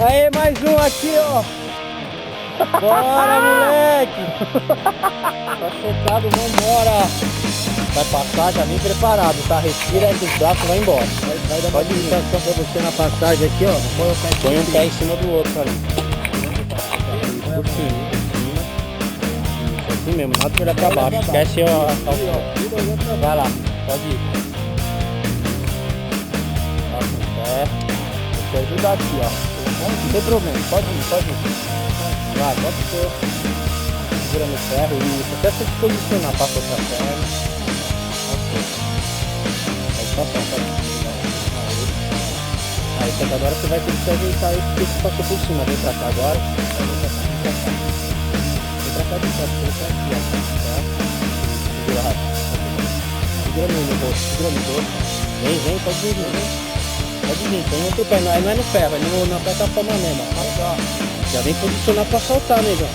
Aê, mais um aqui, ó. Bora, moleque. Tá sentado, vambora. Vai passar, já vem preparado, tá? Respira aí que os braços vai embora. Vai dar pode ir pra você na passagem aqui, ó. Põe um pé em cima do outro ali. Por cima. Isso, assim mesmo, nada de olhar pra baixo. Esquece a calção. Vai lá, pode ir. Passa o pé. Vou te ajudar aqui, ó. Não tem problema, pode ir. Vai, pode ser. Segura no ferro, isso. Até você se posicionar, passa outra perna. Pode passar. Aí, só que agora você vai ter que se ajeitar aí, porque você passou por cima. Vem pra cá agora. Vem pra cá de cima, vem pra aqui, ó. Tá? Segura rápido. Segura no rosto. Vem, pode vir. Pode vir, põe outro pé. Não é no ferro, é na plataforma mesmo. Já vem posicionar pra soltar, negão.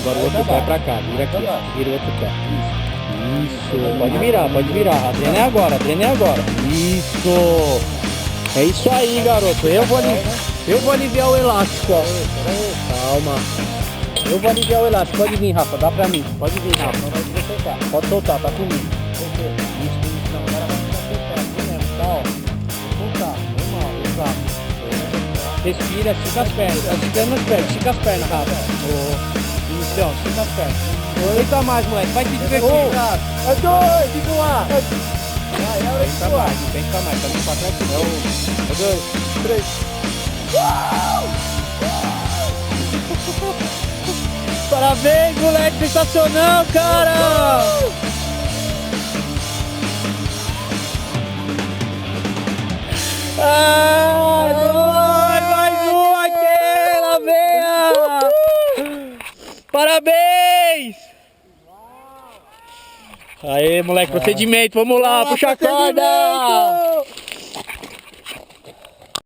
Agora o outro pé pra cá, vira aqui, vira o outro pé. Isso, pode virar. A treina é agora. Isso. É isso aí, garoto. Eu vou aliviar o elástico, ó. Calma. Eu vou aliviar o elástico. Pode vir, Rafa, dá pra mim. Pode vir, Rafa. Pode soltar, tá comigo. Isso. Não, agora vai ficar fechado. Aqui mesmo, tá, ó. Soltar, normal, exato. Respira, estica as pernas. Estica as pernas, Rafa. Isso, ó, estica as pernas. Deita mais, moleque. Vai te divertir. É dois, fica lá. Vem cá mais, tá no papel aqui. É o 2, 3. Parabéns, moleque, sensacional, cara! Mais um aqui, na veia! Parabéns! Aê, moleque, procedimento, vamos lá, puxa a corda!